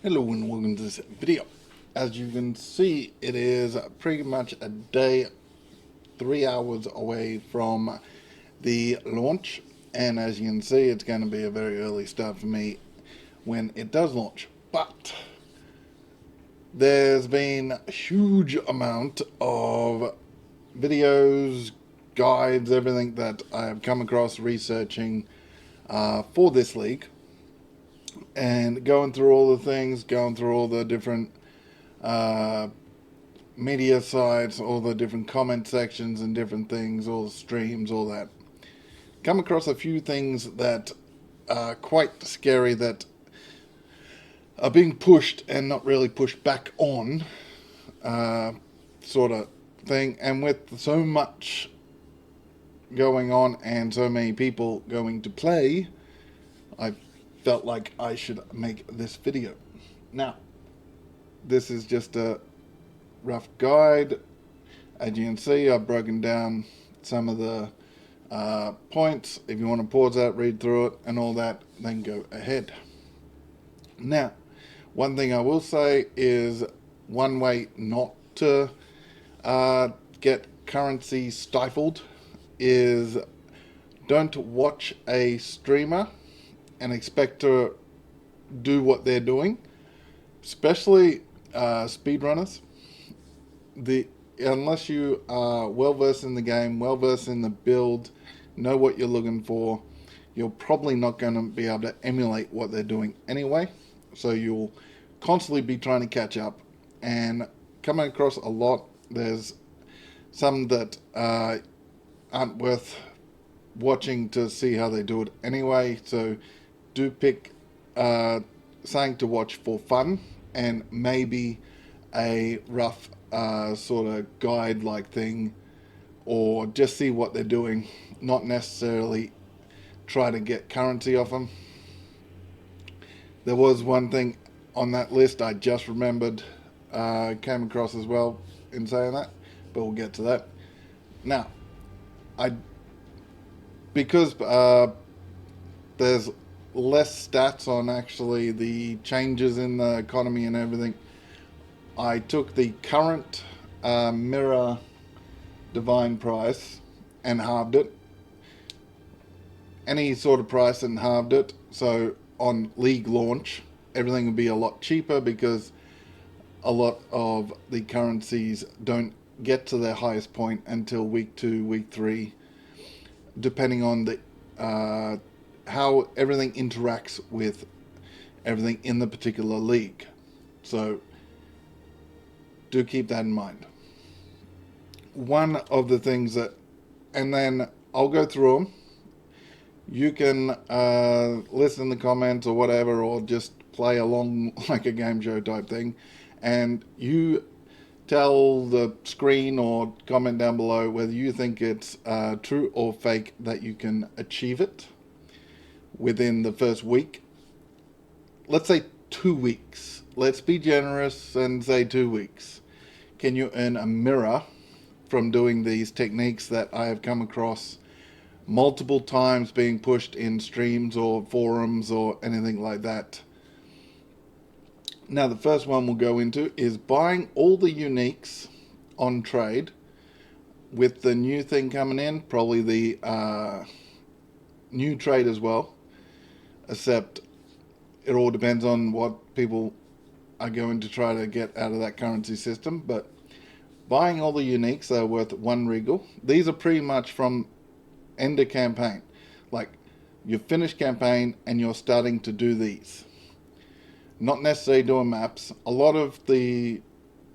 Hello and welcome to this video. As you can see, it is pretty much a day, 3 hours away from the launch, and as you can see, it's going to be a very early start for me when it does launch. But there's been a huge amount of videos, guides, everything that I have come across researching for this league, and going through all the things, going through all the different media sites, all the different comment sections and different things, all the streams, all that. Come across a few things that are quite scary that are being pushed and not really pushed back on, sort of thing. And with so much going on and so many people going to play, I felt like I should make this video. Now, this is just a rough guide. As you can see, I've broken down some of the points. If you want to pause that, read through it and all that, then go ahead. Now, one thing I will say is one way not to get currency stifled is don't watch a streamer and expect to do what they're doing, especially speedrunners. Unless you are well versed in the game, well versed in the build, know what you're looking for, you're probably not going to be able to emulate what they're doing anyway. So you'll constantly be trying to catch up, and coming across a lot. There's some that aren't worth watching to see how they do it anyway. So do pick something to watch for fun, and maybe a rough sort of guide like thing, or just see what they're doing, not necessarily try to get currency off them. There was one thing on that list I just remembered, came across as well in saying that, but we'll get to that. Now, because there's less stats on actually the changes in the economy and everything, I took the current mirror divine price and halved it. Any sort of price and halved it. So on league launch, everything will be a lot cheaper because a lot of the currencies don't get to their highest point until week 2, week 3, depending on the how everything interacts with everything in the particular league. So do keep that in mind. One of the things that, and then I'll go through them. You can listen in the comments or whatever, or just play along like a game show type thing, and you tell the screen or comment down below whether you think it's true or fake that you can achieve it within the first week. Let's say 2 weeks. Let's be generous and say 2 weeks. Can you earn a mirror from doing these techniques that I have come across multiple times being pushed in streams or forums or anything like that? Now, the first one we'll go into is buying all the uniques on trade with the new thing coming in, probably the new trade as well, except it all depends on what people are going to try to get out of that currency system. But buying all the uniques that are worth 1 regal, these are pretty much from end of campaign. Like, you've finished campaign and you're starting to do these. Not necessarily doing maps. A lot of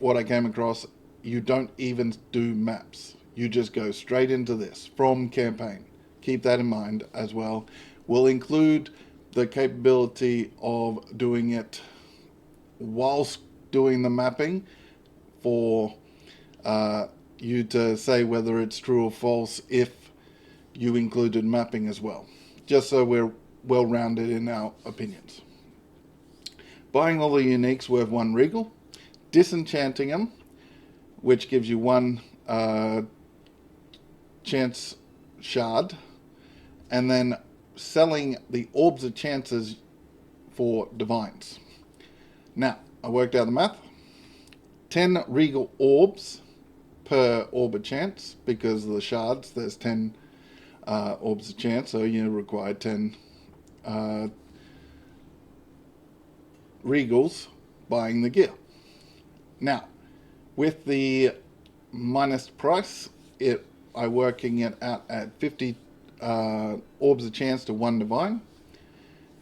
what I came across, you don't even do maps. You just go straight into this from campaign. Keep that in mind as well. We'll include the capability of doing it whilst doing the mapping for you to say whether it's true or false if you included mapping as well, just so we're well rounded in our opinions. Buying all the uniques worth 1 regal, disenchanting them, which gives you 1 chance shard, and then selling the orbs of chances for divines. Now, I worked out the math. 10 regal orbs per orb of chance, because of the shards, there's 10 orbs of chance, so you require 10 regals buying the gear. Now, with the minus price, I'm working it out at 50 orbs of chance to 1 divine.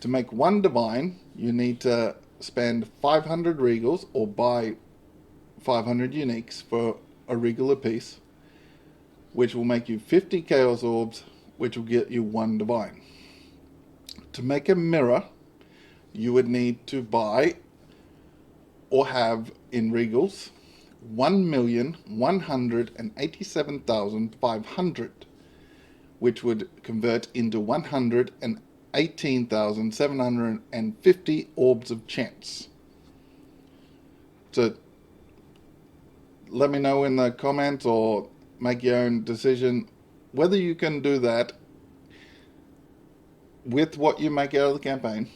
To make 1 divine, you need to spend 500 regals or buy 500 uniques for a regal apiece, which will make you 50 chaos orbs, which will get you 1 divine. To make a mirror, you would need to buy or have in regals 1,187,500, which would convert into 118,750 orbs of chance. So let me know in the comments or make your own decision whether you can do that with what you make out of the campaign,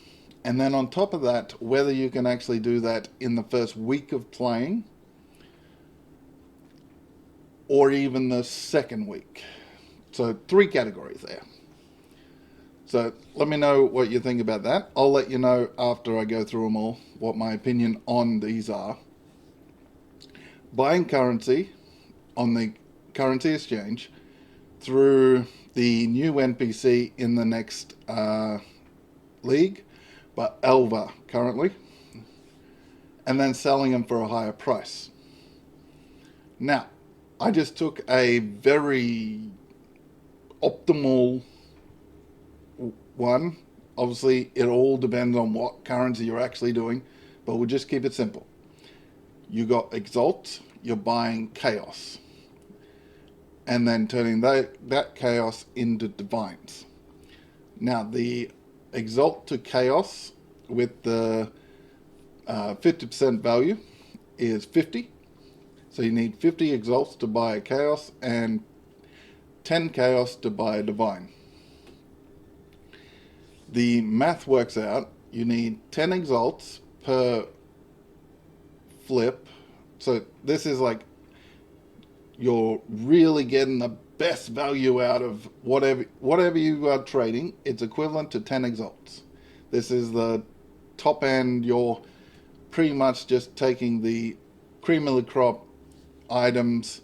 and then on top of that, whether you can actually do that in the first week of playing or even the second week. So 3 categories there. So let me know what you think about that. I'll let you know after I go through them all what my opinion on these are. Buying currency on the currency exchange through the new NPC in the next league, but Elva currently, and then selling them for a higher price. Now, I just took a very optimal one. Obviously, it all depends on what currency you're actually doing, but we'll just keep it simple. You got Exalt, you're buying Chaos, and then turning that Chaos into Divines. Now, the Exalt to Chaos with the 50% value is 50. So you need 50 Exalts to buy a Chaos and 10 Chaos to buy a Divine. The math works out, you need 10 Exalts per flip. So this is like you're really getting the best value out of whatever you are trading. It's equivalent to 10 Exalts. This is the top end. You're pretty much just taking the cream of the crop items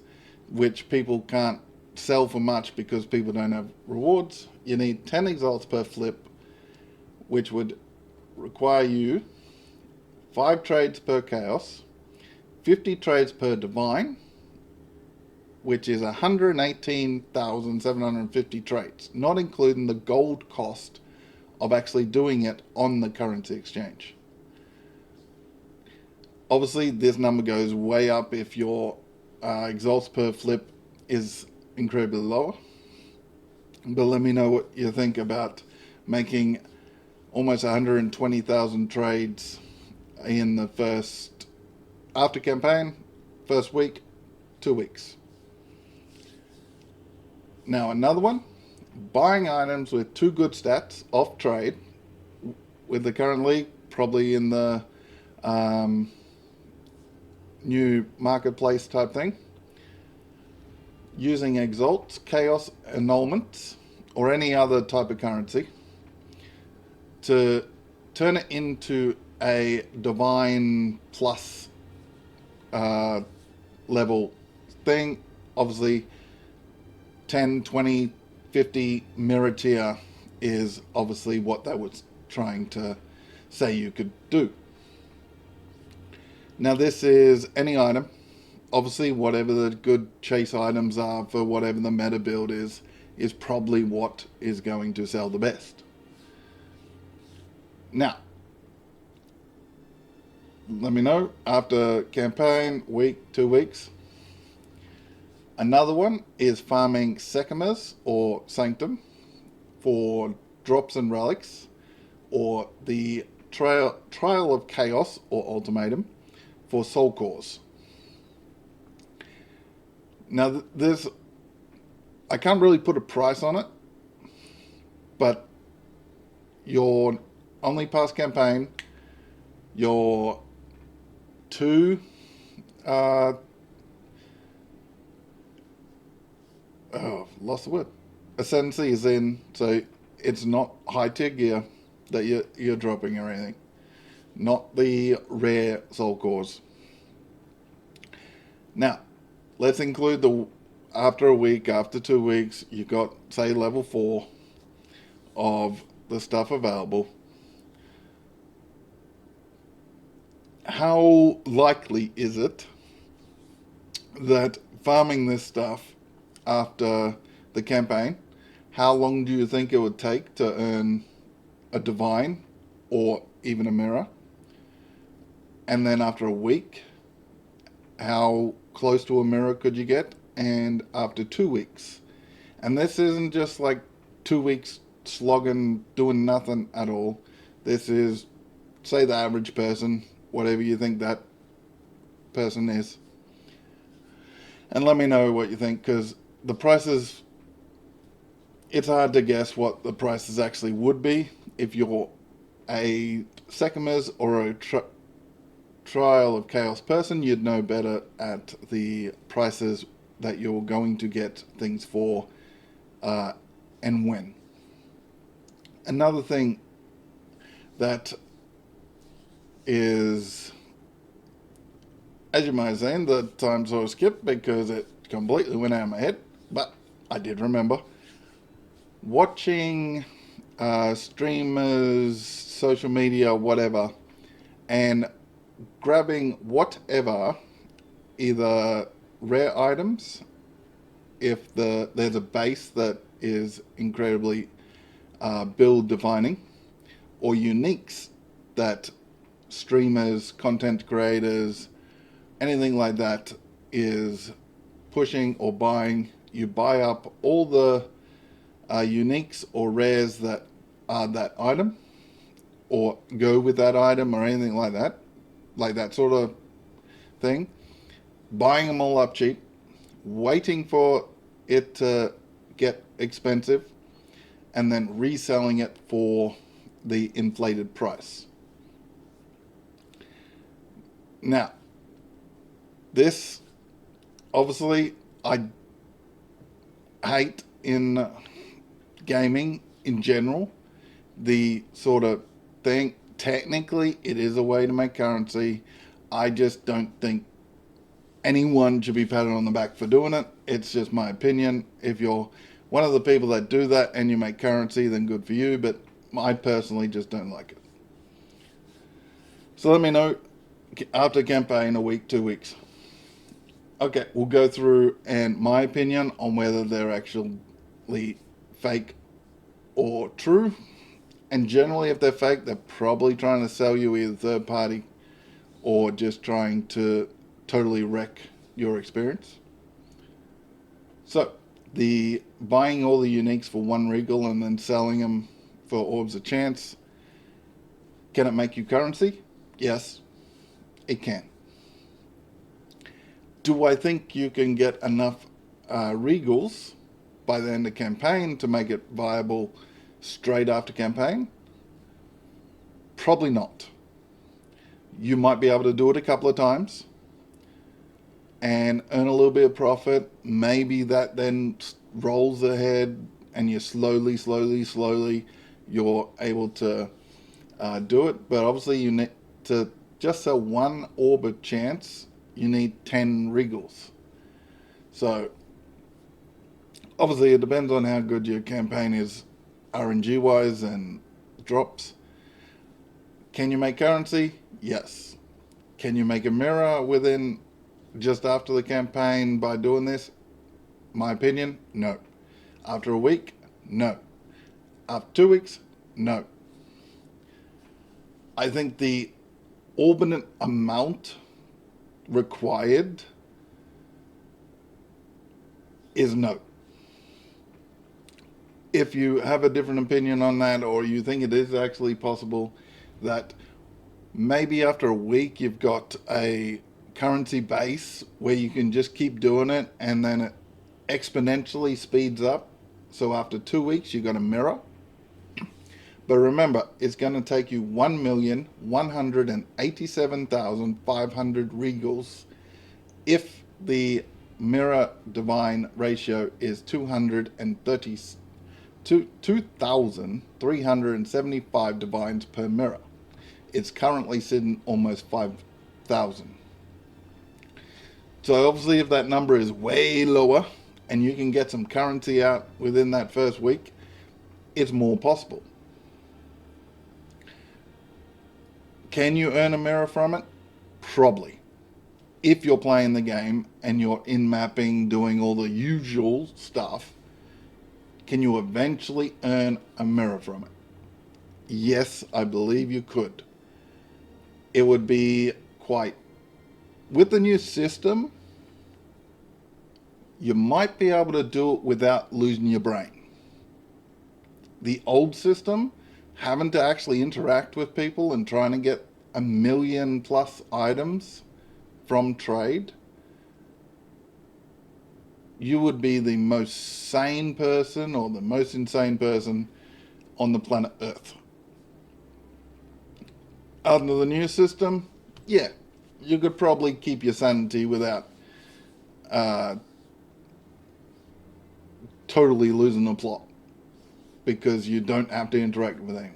which people can't sell for much because people don't have rewards. You need 10 Exalts per flip, which would require you 5 trades per Chaos, 50 trades per Divine, which is 118,750 trades, not including the gold cost of actually doing it on the currency exchange. Obviously, this number goes way up if your Exalts per flip is incredibly lower. But let me know what you think about making almost 120,000 trades in the first, after campaign, first week, 2 weeks. Now another one, buying items with 2 good stats off trade with the current league, probably in the new marketplace type thing, using Exalts, Chaos, Annulments, or any other type of currency to turn it into a Divine plus level thing. Obviously 10, 20, 50 mirror tier is obviously what they was trying to say you could do. Now this is any item. Obviously whatever the good chase items are for whatever the meta build is probably what is going to sell the best. Now, let me know after campaign, week, 2 weeks. Another one is farming Sekimas or Sanctum for drops and relics, or the Trial of Chaos or Ultimatum for Soul Cores. Now there's, I can't really put a price on it, but your only pass campaign, your too uh, lost the word. Ascendancy is in, so it's not high tier gear that you're dropping or anything. Not the rare soul cores. Now, let's include the after a week, after 2 weeks, you got say level 4 of the stuff available. How likely is it that farming this stuff after the campaign, how long do you think it would take to earn a divine or even a mirror? And then after a week, how close to a mirror could you get? And after 2 weeks. And this isn't just like 2 weeks slogging, doing nothing at all. This is, say, the average person, whatever you think that person is. And let me know what you think, because the prices, it's hard to guess what the prices actually would be. If you're a Sekimas or a Trial of Chaos person, you'd know better at the prices that you're going to get things for and when. Another thing that is, as you might have seen, the time sort of skipped because it completely went out of my head, but I did remember. Watching streamers, social media, whatever, and grabbing whatever, either rare items, if there's a base that is incredibly build defining, or uniques that streamers, content creators, anything like that is pushing or buying. You buy up all the uniques or rares that are that item, or go with that item, or anything like that sort of thing. Buying them all up cheap, waiting for it to get expensive, and then reselling it for the inflated price. Now, this, obviously, I hate in gaming in general, the sort of thing. Technically, it is a way to make currency. I just don't think anyone should be patted on the back for doing it. It's just my opinion. If you're one of the people that do that and you make currency, then good for you, but I personally just don't like it. So let me know after campaign, a week, 2 weeks. Okay, we'll go through and my opinion on whether they're actually fake or true. And generally, if they're fake, they're probably trying to sell you either third party or just trying to totally wreck your experience. So, the buying all the uniques for one regal and then selling them for orbs of chance, can it make you currency? Yes, it can. Do I think you can get enough regals by the end of campaign to make it viable straight after campaign? Probably not. You might be able to do it a couple of times and earn a little bit of profit. Maybe that then rolls ahead and you slowly you're able to do it. But obviously you need to just sell one orb of chance, you need 10 regals. So obviously it depends on how good your campaign is RNG wise and drops. Can you make currency? Yes. Can you make a mirror within just after the campaign by doing this? My opinion, no. After a week, no. After 2 weeks, no. I think the orbinate amount required is no. If you have a different opinion on that, or you think it is actually possible that maybe after a week you've got a currency base where you can just keep doing it and then it exponentially speeds up. So after 2 weeks you got a mirror, But remember, it's going to take you 1,187,500 regals if the mirror divine ratio is 2,375 divines per mirror. It's currently sitting almost 5,000. So obviously if that number is way lower and you can get some currency out within that first week, it's more possible. Can you earn a mirror from it? Probably. If you're playing the game and you're in mapping, doing all the usual stuff, can you eventually earn a mirror from it? Yes, I believe you could. It would be quite... With the new system, you might be able to do it without losing your brain. The old system, having to actually interact with people and trying to get 1,000,000+ items from trade, you would be the most sane person or the most insane person on the planet Earth. Under the new system, yeah, you could probably keep your sanity without totally losing the plot, because you don't have to interact with anyone.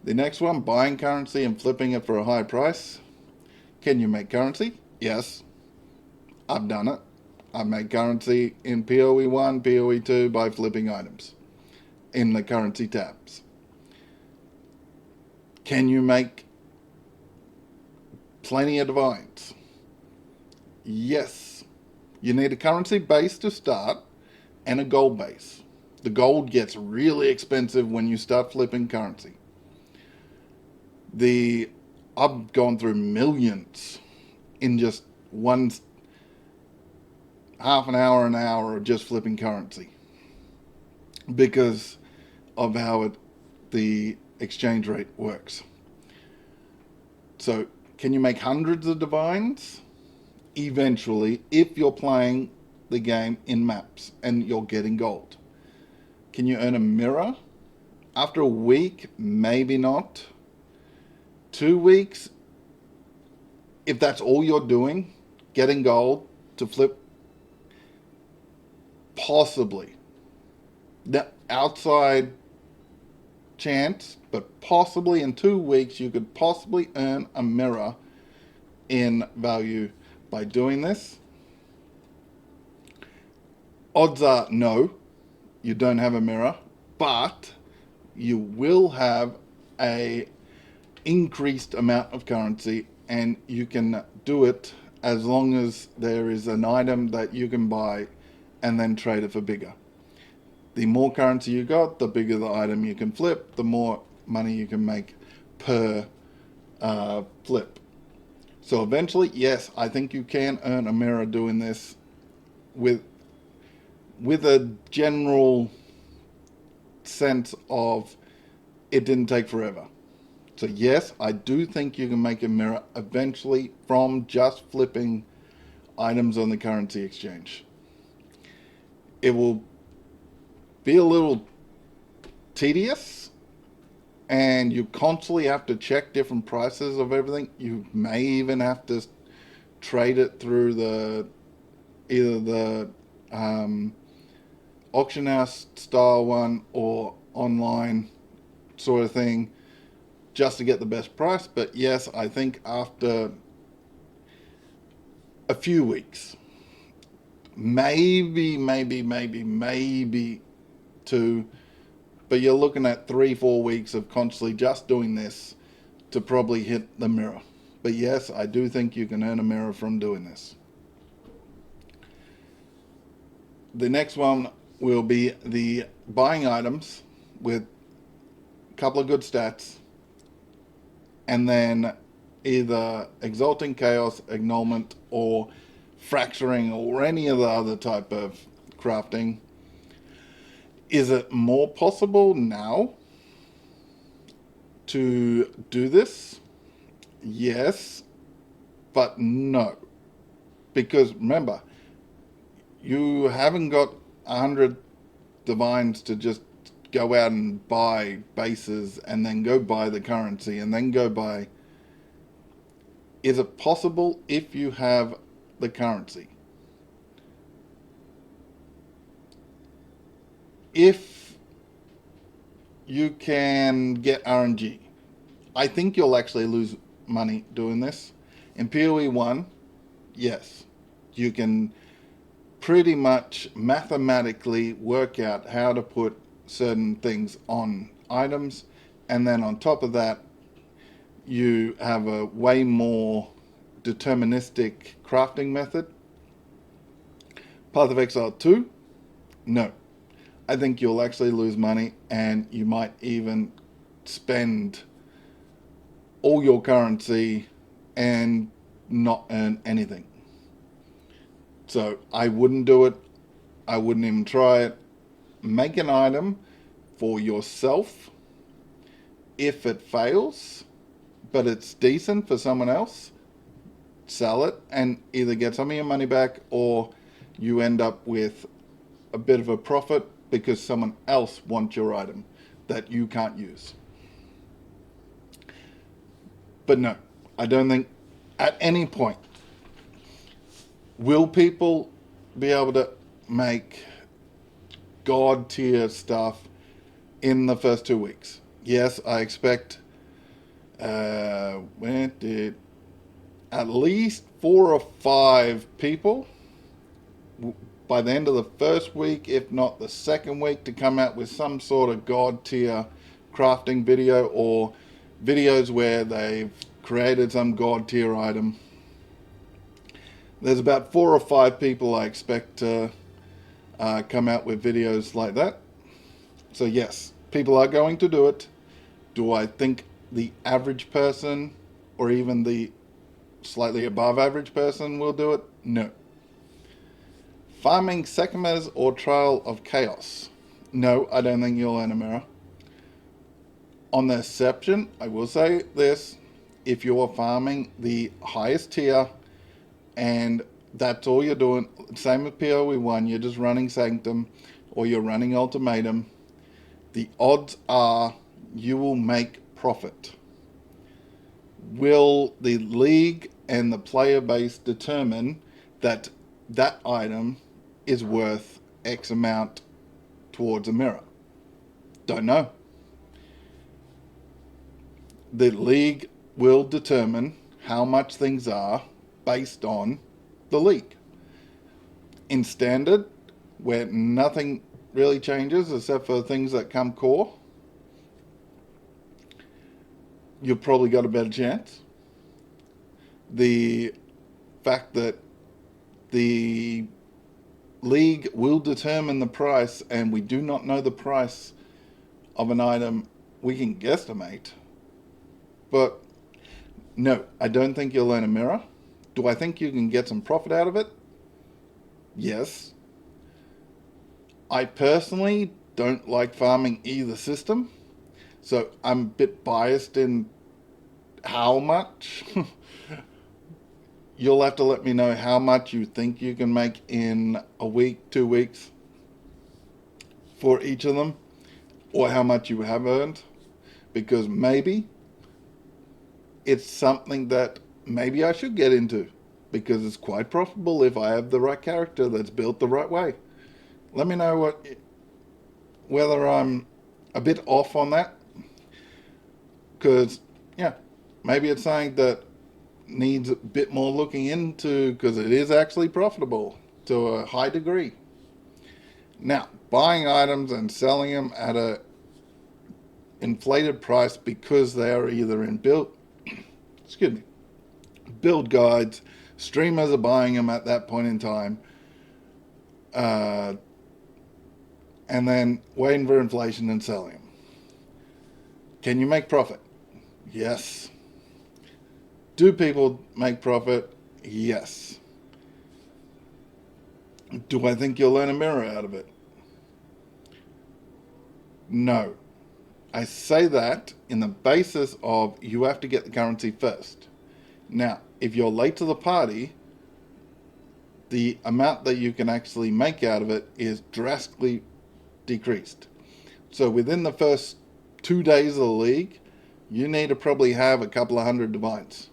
The next one, buying currency and flipping it for a high price. Can you make currency? Yes, I've done it. I made currency in PoE 1, PoE 2 by flipping items in the currency tabs. Can you make plenty of divines? Yes. You need a currency base to start and a gold base. The gold gets really expensive when you start flipping currency. I've gone through millions in just one half an hour of just flipping currency because of how the exchange rate works. So can you make hundreds of divines? Eventually, if you're playing the game in maps and you're getting gold. Can you earn a mirror? After a week, maybe not. 2 weeks, if that's all you're doing, getting gold to flip, possibly. The outside chance, but possibly in 2 weeks you could possibly earn a mirror in value by doing this. Odds are no, you don't have a mirror, but you will have a increased amount of currency, and you can do it as long as there is an item that you can buy and then trade it for bigger. The more currency you got, the bigger the item you can flip, the more money you can make per flip. So eventually, yes, I think you can earn a mirror doing this with a general sense of it didn't take forever. So yes, I do think you can make a mirror eventually from just flipping items on the currency exchange. It will be a little tedious, and you constantly have to check different prices of everything. You may even have to trade it through either the auction house style one or online sort of thing, just to get the best price. But yes, I think after a few weeks, maybe 2, but you're looking at 3-4 weeks of constantly just doing this to probably hit the mirror. But yes, I do think you can earn a mirror from doing this. The next one will be the buying items with a couple of good stats, and then either Exalting Chaos, Annulment, or Fracturing, or any of the other type of crafting. Is it more possible now to do this? Yes, but no. Because remember, you haven't got 100 divines to just go out and buy bases and then go buy the currency and then go buy. Is it possible if you have the currency? If you can get RNG, I think you'll actually lose money doing this. In PoE 1, yes, you can pretty much mathematically work out how to put certain things on items, and then on top of that, you have a way more deterministic crafting method. Path of Exile 2, no. I think you'll actually lose money, and you might even spend all your currency and not earn anything. So I wouldn't do it. I wouldn't even try it. Make an item for yourself. If it fails, but it's decent for someone else, sell it and either get some of your money back, or you end up with a bit of a profit because someone else wants your item that you can't use. But no, I don't think at any point will people be able to make God tier stuff in the first 2 weeks. Yes, I expect at least 4 or 5 people by the end of the first week, if not the second week, to come out with some sort of God tier crafting video, or videos where they've created some God tier item. There's about 4 or 5 people I expect to come out with videos like that. So yes, people are going to do it. Do I think the average person, or even the slightly above average person, will do it? No. Farming Sekhmet or Trial of Chaos? No, I don't think you'll earn a mirror. On the exception, I will say this: if you are farming the highest tier and that's all you're doing, same with PoE 1, you're just running Sanctum or you're running Ultimatum, the odds are you will make profit. Will the league and the player base determine that that item is worth X amount towards a mirror? Don't know. The league will determine how much things are based on the league. In standard, where nothing really changes except for things that come core, you've probably got a better chance. The fact that the league will determine the price, and we do not know the price of an item, we can guesstimate. But no, I don't think you'll earn a mirror. Do I think you can get some profit out of it? Yes. I personally don't like farming either system, so I'm a bit biased in how much. You'll have to let me know how much you think you can make in a week, 2 weeks for each of them, or how much you have earned, because maybe it's something that maybe I should get into, because it's quite profitable if I have the right character that's built the right way. Let me know whether I'm a bit off on that, because yeah, maybe it's something that needs a bit more looking into, because it is actually profitable to a high degree. Now, buying items and selling them at a inflated price because they are either in build guides, streamers are buying them at that point in time, and then waiting for inflation and selling them. Can you make profit? Yes. Do people make profit? Yes. Do I think you'll earn a mirror out of it? No. I say that in the basis of you have to get the currency first. Now, if you're late to the party, the amount that you can actually make out of it is drastically decreased. So within the first 2 days of the league, you need to probably have a couple of hundred divines.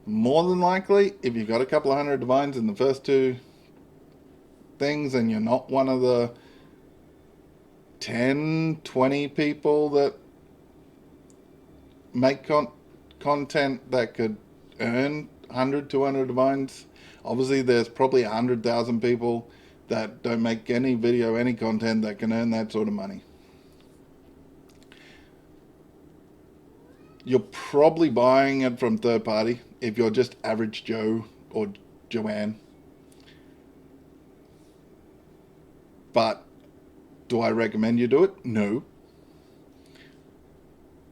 More than likely, if you've got a couple of hundred divines in the first two things and you're not one of the 10, 20 people that make content that could earn 100, 200 divines, obviously there's probably 100,000 people that don't make any video, any content that can earn that sort of money. You're probably buying it from third party if you're just average Joe or Joanne. But do I recommend you do it? No.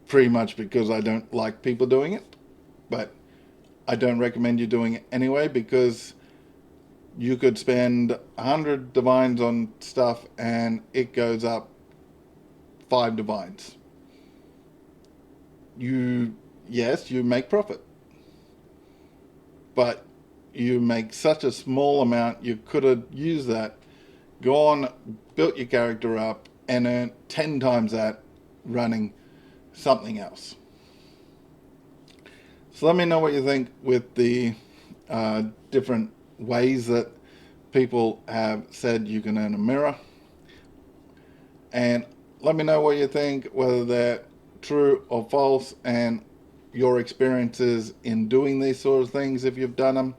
Pretty much because I don't like people doing it. But I don't recommend you doing it anyway, because you could spend 100 divines on stuff and it goes up 5 divines. Yes, you make profit, but you make such a small amount. You could have used that, gone, built your character up, and earned 10 times that running something else. So let me know what you think with the different ways that people have said you can earn a mirror. And let me know what you think, whether they're true or false, and your experiences in doing these sort of things if you've done them.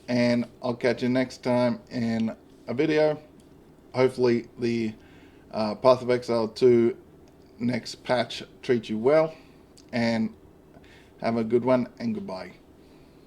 And I'll catch you next time in a video. Hopefully the Path of Exile 2 next patch treats you well, and have a good one, and goodbye.